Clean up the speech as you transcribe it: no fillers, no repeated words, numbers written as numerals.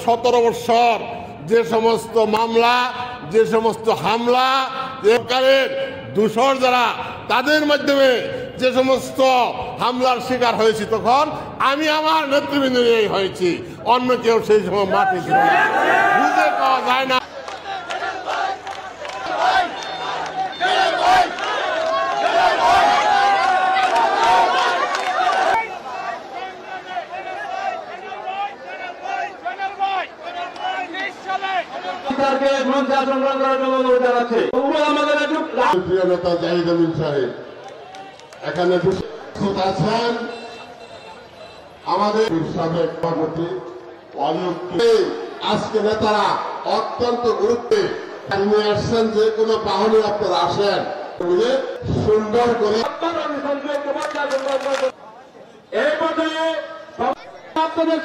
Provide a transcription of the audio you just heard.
17 বছর যে সমস্ত মামলা, যে সমস্ত হামলা, সরকারের দূষর যারা, তাদের মাধ্যমে যে সমস্ত হামলার শিকার হয়েছি, তখন আমি আমার নেতৃবৃন্দ নিয়েই হয়েছি, অন্য কেউ সেই সময় মাঠে ছিল না। বুঝে পাওয়া যায় না। প্রিয় নেতা জাহিদ আমিন সাহেব এখানে উপস্থিত আছেন, আমাদের সাবেক সভাপতি আজকে নেতারা অত্যন্ত গুরুত্বে নিয়ে আসছেন। যে কোনো বাহনে আপনারা আসেন, সুন্দর করে আপনাদের